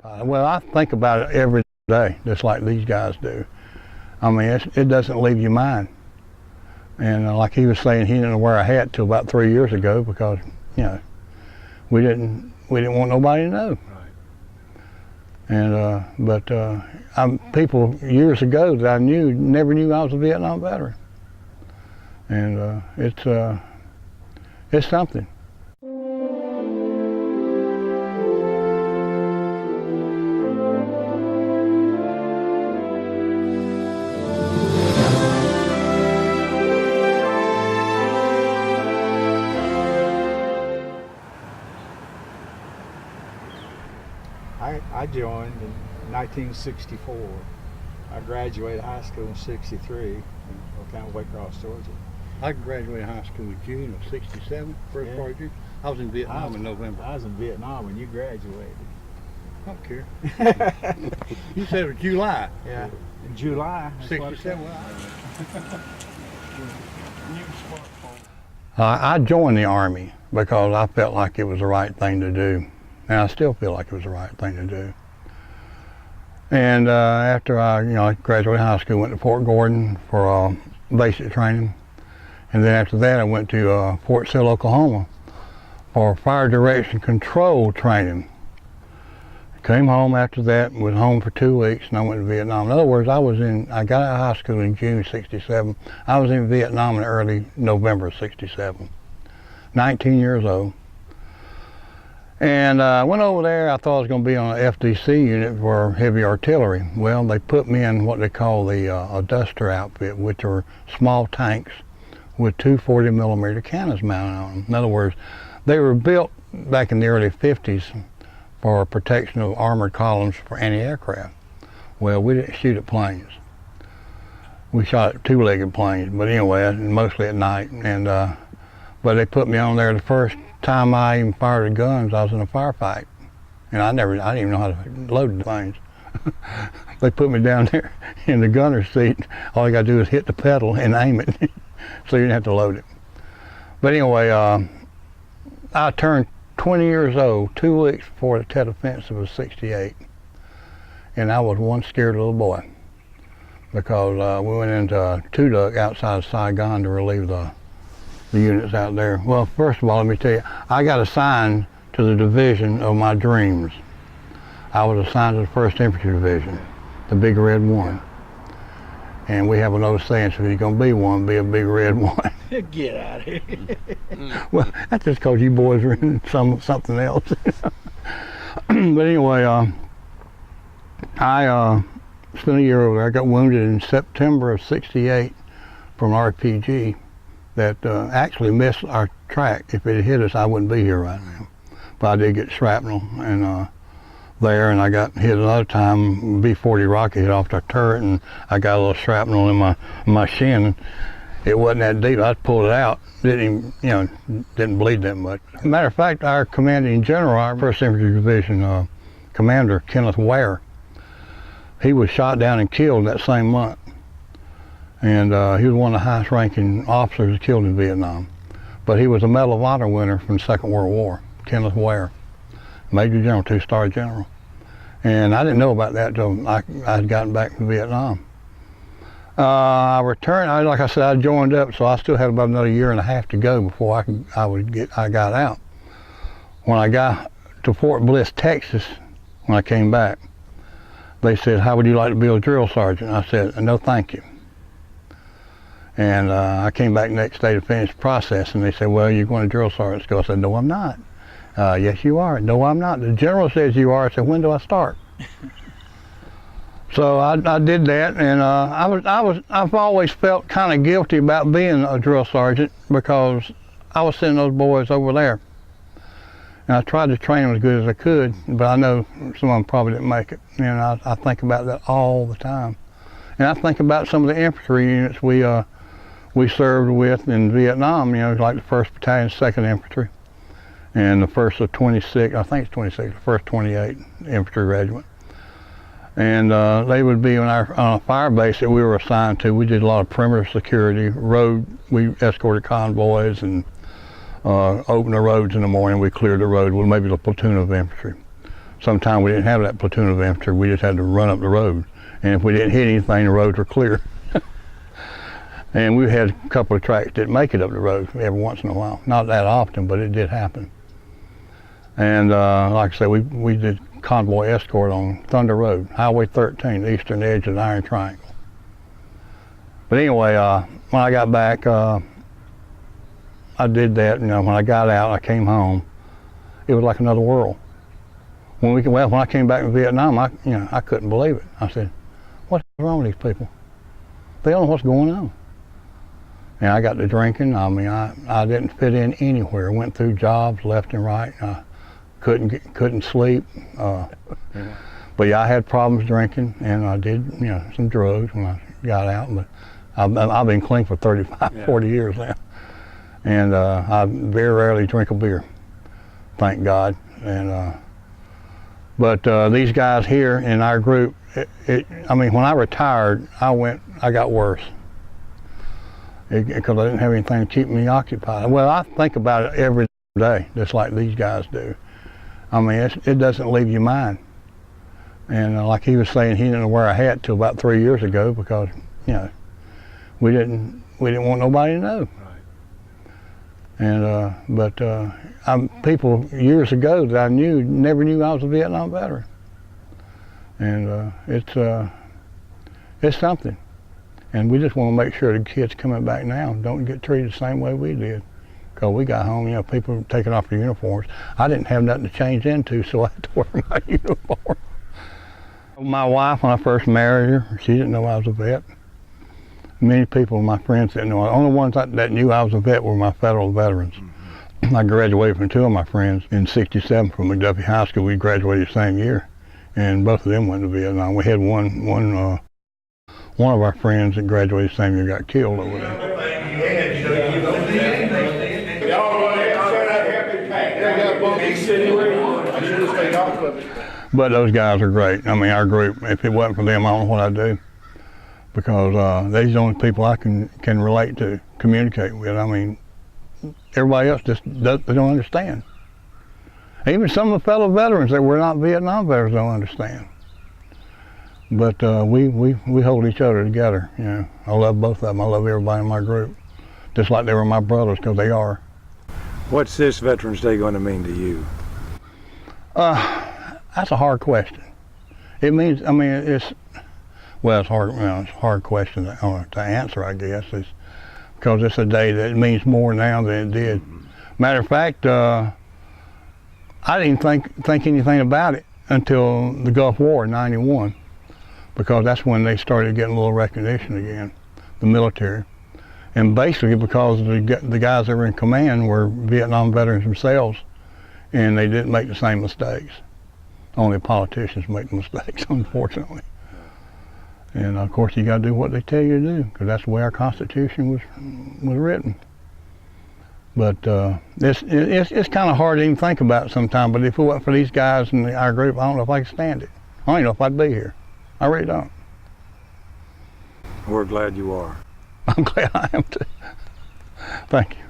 Well, I think about it every day, just like these guys do. I mean, it doesn't leave your mind. And like he was saying, he didn't wear a hat till about 3 years ago because, you know, we didn't want nobody to know. And people years ago that I knew never knew I was a Vietnam veteran. And it's something. I joined in 1964. I graduated high school in '63 in Ocala, Waycross, Georgia. I graduated high school in June of '67, first part of June. I was in Vietnam in November. I was in Vietnam when you graduated. I don't care. You said it was July. Yeah, in July. '67. I joined the Army because I felt like it was the right thing to do. And I still feel like it was the right thing to do. And after I graduated high school, went to Fort Gordon for basic training. And then after that, I went to Fort Sill, Oklahoma for fire direction control training. Came home after that, was home for 2 weeks, and I went to Vietnam. In other words, I got out of high school in June '67. I was in Vietnam in early November '67. 19 years old. And I went over there. I thought I was going to be on an FDC unit for heavy artillery. Well, they put me in what they call the a duster outfit, which are small tanks with two 40mm cannons mounted on them. In other words, they were built back in the early '50s for protection of armored columns for anti-aircraft. Well, we didn't shoot at planes. We shot at two-legged planes, but anyway, mostly at night. And but they put me on there the first time I even fired the guns. I was in a firefight, and I didn't even know how to load the planes. They put me down there in the gunner's seat. All you got to do is hit the pedal and aim it, so you didn't have to load it. But anyway, I turned 20 years old 2 weeks before the Tet Offensive of '68, and I was one scared little boy because we went into Two Duck outside of Saigon to relieve the units out there. Well, first of all, let me tell you, I got assigned to the division of my dreams. I was assigned to the 1st Infantry Division, the Big Red One. And we have an old saying, so if you're going to be one, be a Big Red One. Get out of here. Well, that's just because you boys are in something else. But anyway, I spent a year over there. I got wounded in September of '68 from an RPG that actually missed our track. If it had hit us, I wouldn't be here right now. But I did get shrapnel and there, and I got hit another time. B-40 rocket hit off the turret, and I got a little shrapnel in my shin. It wasn't that deep. I pulled it out. Didn't bleed that much. Matter of fact, our commanding general, our 1st Infantry Division commander, Kenneth Ware, he was shot down and killed that same month. And he was one of the highest ranking officers killed in Vietnam. But he was a Medal of Honor winner from the Second World War, Kenneth Ware, Major General, 2-star general. And I didn't know about that until I had gotten back from Vietnam. I returned, like I said, I joined up, so I still had about another year and a half to go before I got out. When I got to Fort Bliss, Texas, when I came back, they said, "How would you like to be a drill sergeant?" I said, "No, thank you." And I came back next day to finish the process, and they said, "Well, you're going to drill sergeant school." I said, "No, I'm not." "Yes, you are." "No, I'm not." "The general says you are." I said, "When do I start?" So I did that, and I've always felt kind of guilty about being a drill sergeant because I was sending those boys over there. And I tried to train them as good as I could, but I know some of them probably didn't make it. And I think about that all the time. And I think about some of the infantry units we served with in Vietnam, like the 1st Battalion, 2nd Infantry, and the 1st of 26, I think it's 26, the 1st 28 Infantry Regiment. And they would be on a fire base that we were assigned to. We did a lot of perimeter security, we escorted convoys and opened the roads in the morning. We cleared the road with maybe a platoon of infantry. sometimes we didn't have that platoon of infantry. We just had to run up the road. And if we didn't hit anything, the roads were clear. And we had a couple of tracks that make it up the road every once in a while. Not that often, but it did happen. And like I said, we did convoy escort on Thunder Road, Highway 13, the eastern edge of the Iron Triangle. But anyway, when I got back, I did that. When I got out, I came home. It was like another world. When I came back from Vietnam, I couldn't believe it. I said, "What's wrong with these people? They don't know what's going on." And I got to drinking. I mean, I didn't fit in anywhere. Went through jobs left and right. I couldn't sleep. But yeah, I had problems drinking, and I did some drugs when I got out. But I've been clean for 35, 40 years now, and I very rarely drink a beer. Thank God. And but these guys here in our group, I mean, when I retired, I got worse because I didn't have anything to keep me occupied. Well, I think about it every day, just like these guys do. I mean, it doesn't leave your mind. And like he was saying, he didn't wear a hat till about 3 years ago because, we didn't want nobody to know. And but people years ago that I knew never knew I was a Vietnam veteran. And it's something. And we just want to make sure the kids coming back now don't get treated the same way we did. Because we got home, people were taking off their uniforms. I didn't have nothing to change into, so I had to wear my uniform. My wife, when I first married her, she didn't know I was a vet. Many people, my friends, didn't know. The only ones that knew I was a vet were my federal veterans. I graduated from two of my friends in '67 from McDuffie High School. We graduated the same year, and both of them went to Vietnam. We had one of our friends that graduated the same year got killed over there. But those guys are great. I mean, our group, if it wasn't for them, I don't know what I'd do. Because they're the only people I can relate to, communicate with. I mean, everybody else just they don't understand. Even some of the fellow veterans that were not Vietnam veterans don't understand. But we hold each other together. I love both of them. I love everybody in my group, just like they were my brothers, because they are. What's this Veterans Day going to mean to you? That's a hard question. It means, I mean, it's hard. It's a hard question to answer, I guess, because it's a day that means more now than it did. Matter of fact, I didn't think anything about it until the Gulf War in '91, because that's when they started getting a little recognition again, the military. And basically because the guys that were in command were Vietnam veterans themselves, and they didn't make the same mistakes. Only politicians make mistakes, unfortunately. And of course you got to do what they tell you to do, because that's the way our Constitution was written. But it's kind of hard to even think about sometimes, but if it wasn't for these guys in our group, I don't know if I could stand it. I don't even know if I'd be here. I really don't. We're glad you are. I'm glad I am too. Thank you.